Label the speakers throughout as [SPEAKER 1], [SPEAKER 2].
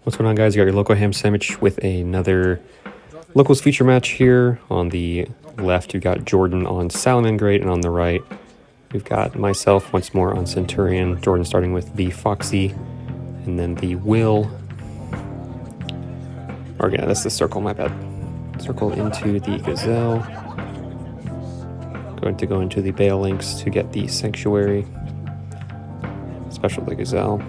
[SPEAKER 1] What's going on, guys? You got your local ham sandwich with another locals feature match here. On the left, you've got Jordan on Salamangreat, and on the right, we've got myself once more on Centur-ion. Jordan starting with the Foxy, and then the Will. Or yeah, that's the circle, my bad. Circle into the Gazelle. Going to go into the Banlist to get the Sanctuary. Special the Gazelle.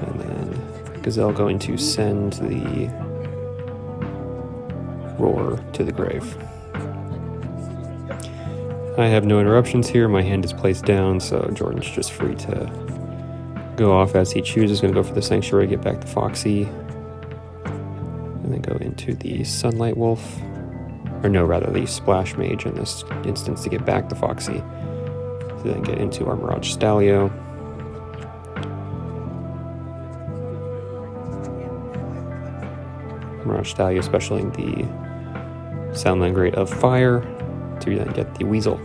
[SPEAKER 1] And then Gazelle going to send the Roar to the grave. I have no interruptions here. My hand is placed down, so Jordan's just free to go off as he chooses. Going to go for the Sanctuary, get back the Foxy, and then go into the Sunlight Wolf. Or no, rather the Splash Mage in this instance to get back the Foxy. To then get into our Mirage Stalio. Mirage Stalio specialing the Salamangreat of Fire to then get the Weasel.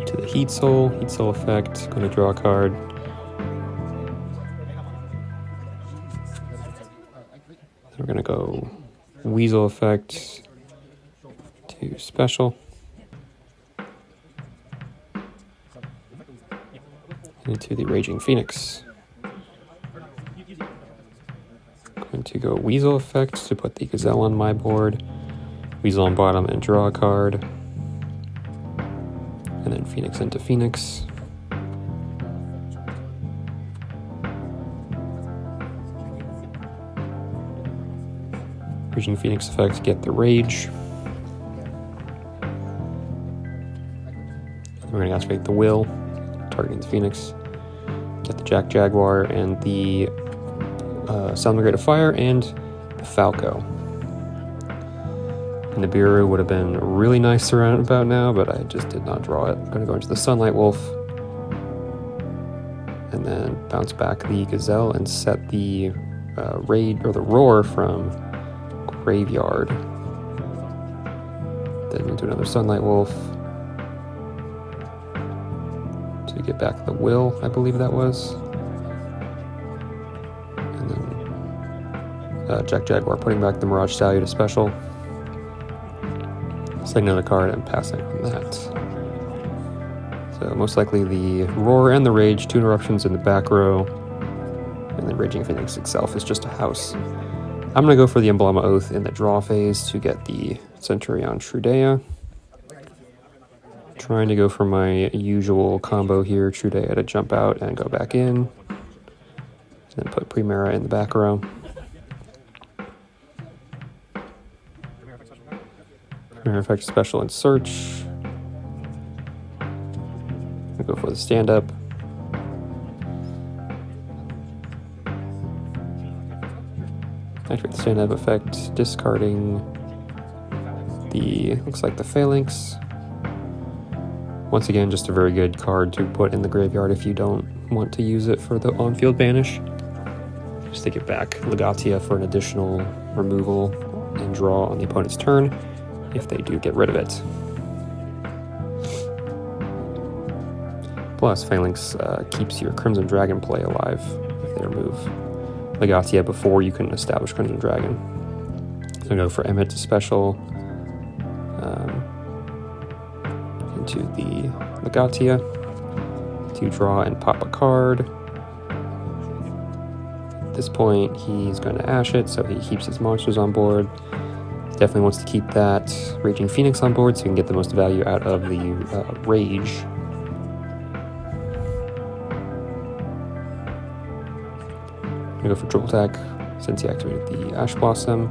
[SPEAKER 1] To the Heat Soul effect, going to draw a card. We're going to go Weasel effect to special. Into the Raging Phoenix. Going to go Weasel effect to put the Gazelle on my board. Weasel on bottom and draw a card. And then Phoenix into Phoenix. Raging Phoenix effect, get the Rage. We're going to activate the Will, targeting the Phoenix. Get the Jaguar and the Salamangreat of Fire and the Falco. Nibiru would have been really nice around about now, but I just did not draw it. I'm going to go into the Sunlight Wolf. And then bounce back the Gazelle and set the Raid or the Roar from Graveyard. Then into another Sunlight Wolf. To get back the Will, I believe that was. And then Jaguar putting back the Mirage Stalio to special. Setting another card and passing on that. So most likely the Roar and the Rage, 2 interruptions in the back row. And then Raging Phoenix itself is just a house. I'm going to go for the Emblema Oath in the draw phase to get the Centur-ion Trudea. Trying to go for my usual combo here, Trudea to jump out and go back in. And then put Primera in the back row. Primera effect special and search. I'll go for the stand-up. Activate the stand-up effect, discarding the, looks like the Phalanx. Once again, just a very good card to put in the graveyard if you don't want to use it for the on-field banish. Just take it back. Legatia for an additional removal and draw on the opponent's turn if they do get rid of it. Plus, Phalanx keeps your Crimson Dragon play alive if they remove Legatia before you can establish Crimson Dragon. So go for Emmet to special. Into the Legatia to draw and pop a card. At this point, he's going to Ash it, so he keeps his monsters on board. Definitely wants to keep that Raging Phoenix on board so he can get the most value out of the Rage. I'm going to go for triple attack since he activated the Ash Blossom.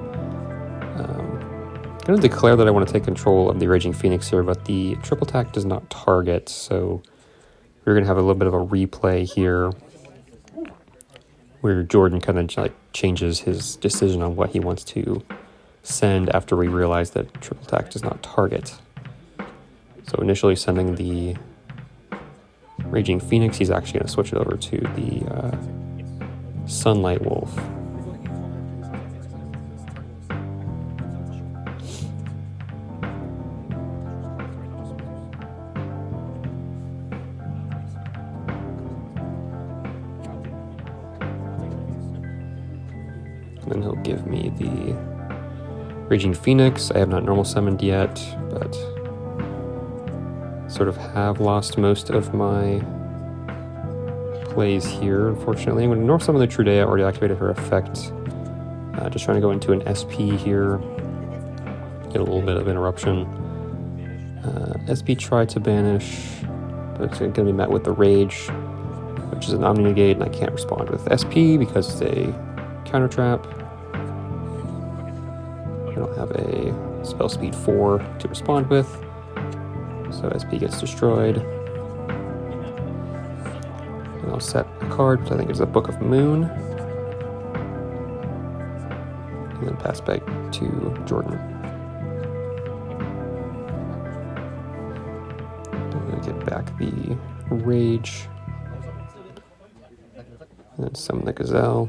[SPEAKER 1] I'm going to declare that I want to take control of the Raging Phoenix here, but the triple attack does not target, so we're going to have a little bit of a replay here where Jordan kind of like changes his decision on what he wants to send after we realize that triple attack does not target. So initially sending the Raging Phoenix, he's actually going to switch it over to the Sunlight Wolf. And then he'll give me the Raging Phoenix. I have not normal summoned yet, but sort of have lost most of my plays here, unfortunately. I'm going to normal summon the Trudea. I already activated her effect. Just trying to go into an SP here. Get a little bit of interruption. SP try to banish, but it's going to be met with the Rage, which is an Omni Negate, and I can't respond with SP because it's a counter trap. I don't have a spell speed 4 to respond with, so SP gets destroyed. And I'll set a card, which I think is a Book of Moon, and then pass back to Jordan. Get back the Rage, and then summon the Gazelle.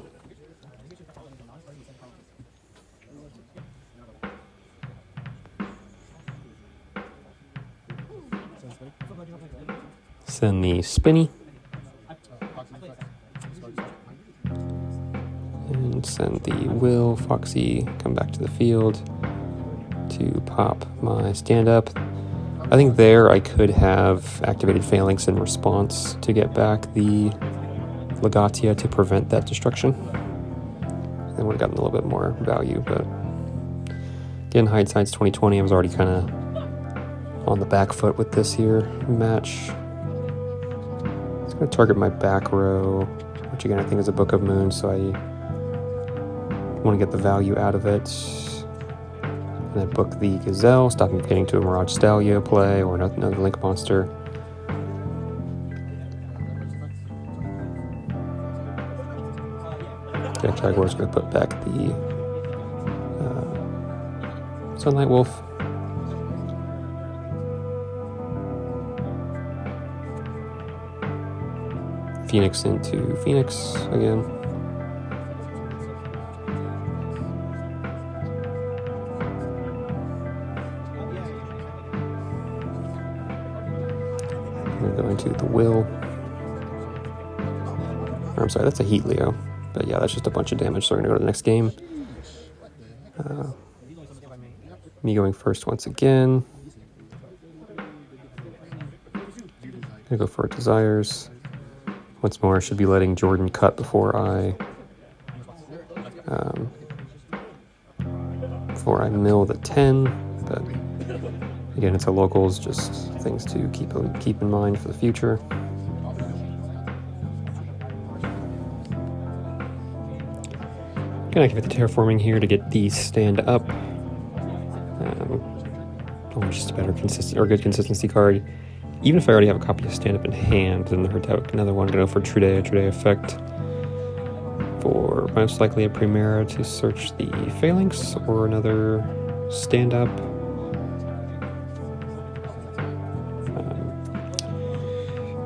[SPEAKER 1] Send the Spinny, and send the Will, Foxy, come back to the field to pop my stand-up. I think there I could have activated Phalanx in response to get back the Legatia to prevent that destruction. Then would have gotten a little bit more value, but again, hindsight's 2020. I was already kind of on the back foot with this here match. It's going to target my back row, which again I think is a Book of Moon, so I want to get the value out of it. And I book the Gazelle, stop me getting to a Mirage Stallion play or another Link monster. Yeah, Jaguar's going to put back the Sunlight Wolf. Phoenix into Phoenix again. Go into the Will. I'm sorry, that's a Heat Leo. But yeah, that's just a bunch of damage, so we're going to go to the next game. Me going first once again. Gonna go for Desires. Once more, I should be letting Jordan cut before I mill the 10, but again, it's a locals, just things to keep in mind for the future. Gonna activate the terraforming here to get these stand up. Just a better good consistency card. Even if I already have a copy of stand up in hand, then the Hurtout, another one. Gonna go for Trudea effect for most likely a Primera to search the Phalanx or another stand up.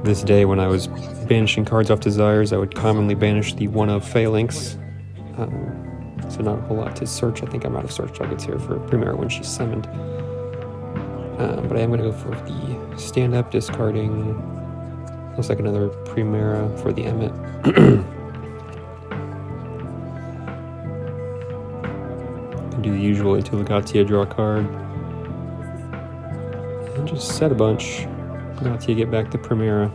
[SPEAKER 1] This day, when I was banishing cards off Desires, I would commonly banish the one of Phalanx. So not a whole lot to search. I think I'm out of search targets here for Primera when she's summoned. But I am going to go for the stand-up, discarding, looks like another Primera for the Emmet. Do the usual into Legatia, draw a card. And just set a bunch. Legatia, get back the Primera.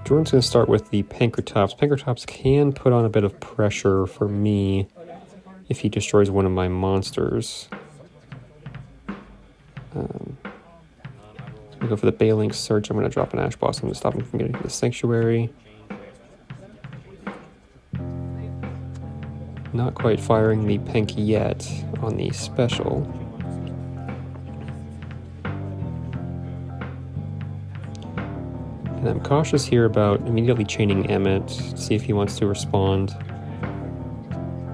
[SPEAKER 1] Jordan's going to start with the Pankratops. Pankratops can put on a bit of pressure for me if he destroys one of my monsters. I'm going to go for the Baelink Search. I'm going to drop an Ash Blossom to stop him from getting to the Sanctuary. Not quite firing the Pank yet on the special. And I'm cautious here about immediately chaining Emmet to see if he wants to respond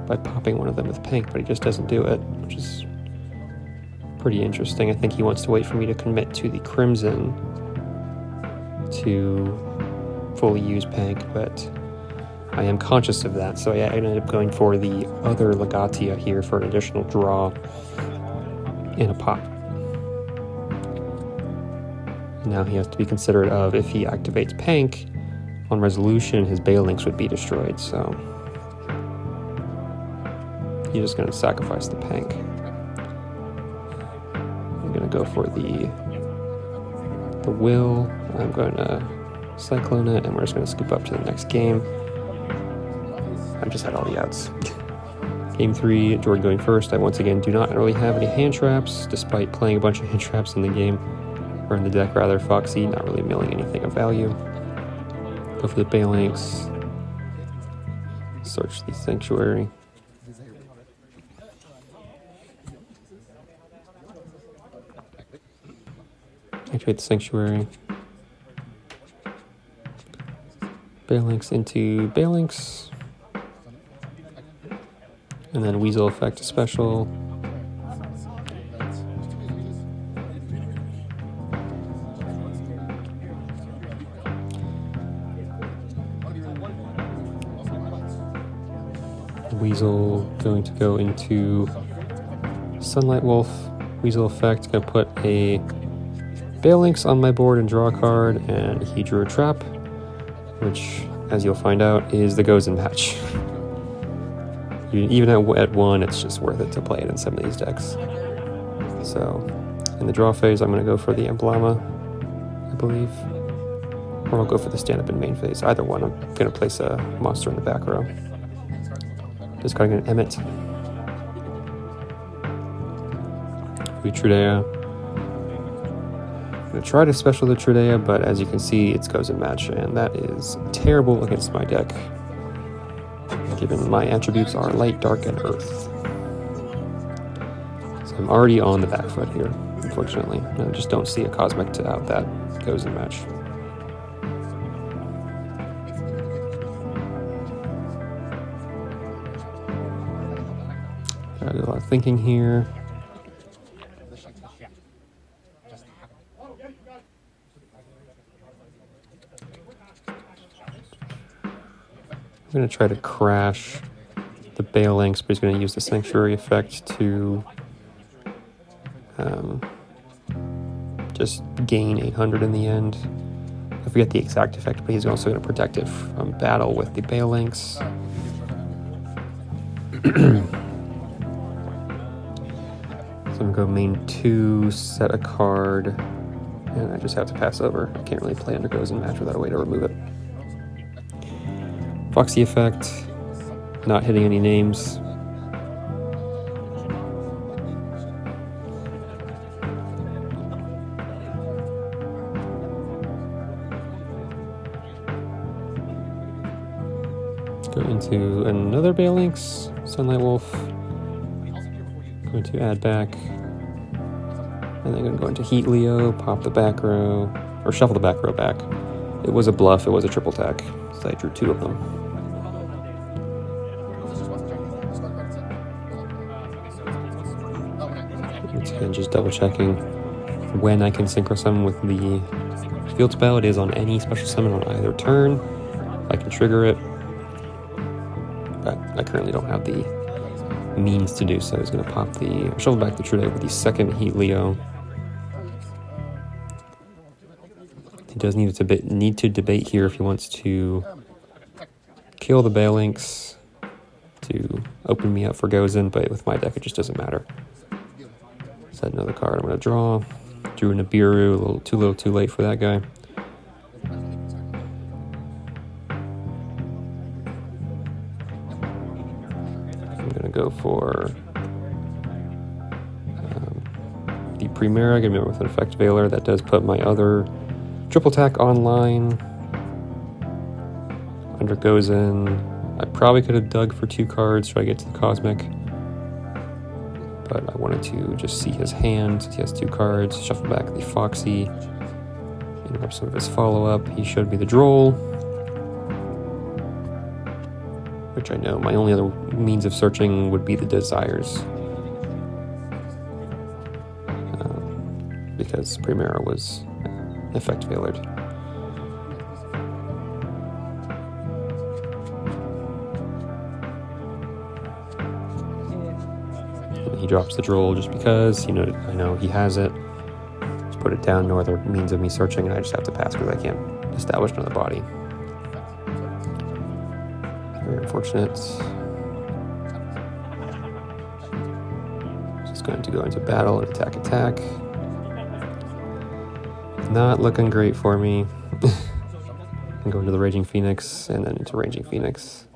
[SPEAKER 1] by popping one of them with Pank, but he just doesn't do it, which is pretty interesting. I think he wants to wait for me to commit to the Crimson to fully use Pank, but I am conscious of that, so I ended up going for the other Legatia here for an additional draw and a pop. Now he has to be considerate of if he activates Pank, on resolution his Balinks would be destroyed, so he's just going to sacrifice the Pank. I'm going to go for the Will. I'm going to Cyclone it, and we're just going to scoop up to the next game. I've just had all the outs. Game 3, Jordan going first. I once again do not really have any hand traps, despite playing a bunch of hand traps in the game. Or in the deck, rather. Foxy, not really milling anything of value. Go for the Balinks. Search the Sanctuary. Activate the Sanctuary. Balinks into Balinks. And then Weasel effect to special. Weasel going to go into Sunlight Wolf. Weasel effect, gonna put a Balinks on my board and draw a card, and he drew a trap, which, as you'll find out, is the Gozen match. Even at 1, it's just worth it to play it in some of these decks. So, in the draw phase, I'm going to go for the Emblema, I believe. Or I'll go for the stand-up in main phase. Either one, I'm going to place a monster in the back row. Discarding an Emmet. Trudea. I'm going to try to special the Trudea, but as you can see, it's Gozen match, and that is terrible against my deck, given my attributes are light, dark, and earth. So I'm already on the back foot here, unfortunately. I just don't see a Cosmic to out that Gozen match. Gotta do a lot of thinking here. I'm going to try to crash the Balinks, but he's going to use the Sanctuary effect to just gain 800 in the end. I forget the exact effect, but he's also going to protect it from battle with the Balinks. So I'm going to go main 2, set a card, and I just have to pass over. I can't really play under Gozen match without a way to remove it. Foxy effect, not hitting any names. Go into another Balinks, Sunlight Wolf. Going to add back. And then going to go into Heat Leo, pop the back row, or shuffle the back row back. It was a bluff, it was a triple tack, so I drew 2 of them. And just double checking when I can synchro summon with the field spell. It is on any special summon on either turn. I can trigger it, but I currently don't have the means to do so. He's going to pop the shuffle back the Trudea with the second Heat Leo. He does need to debate here if he wants to kill the Balinks to open me up for Gozen, but with my deck it just doesn't matter. Set another card. I'm going to draw. Drew a Nibiru, a little too late for that guy. I'm going to go for the Primera. Going to be with an Effect Veiler. That does put my other triple attack online. Under Gozen. I probably could have dug for 2 cards so I get to the Cosmic. But I wanted to just see his hand. He has 2 cards. Shuffle back the Foxy. Interrupt some of his follow-up. He showed me the Droll, which I know my only other means of searching would be the Desires. Because Primera was Effect Veilered. He drops the Droll just because, I know he has it. It's put it down, no other means of me searching, and I just have to pass because I can't establish another body. Very unfortunate. Just going to go into battle and attack. Not looking great for me. And go into the Raging Phoenix, and then into Raging Phoenix.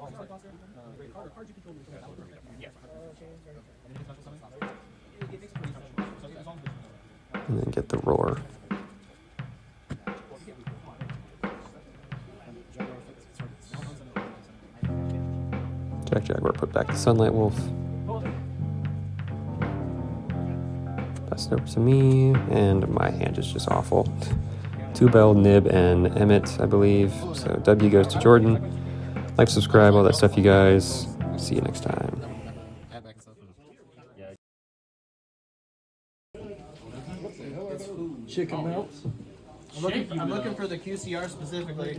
[SPEAKER 1] And then get the Roar. Jaguar, put back the Sunlight Wolf. Pass it over to me, and my hand is just awful. Two Bell, Nib, and Emmett, I believe. So W goes to Jordan. Like, subscribe, all that stuff, you guys. See you next time.
[SPEAKER 2] Chicken melts. I'm looking for the QCR specifically.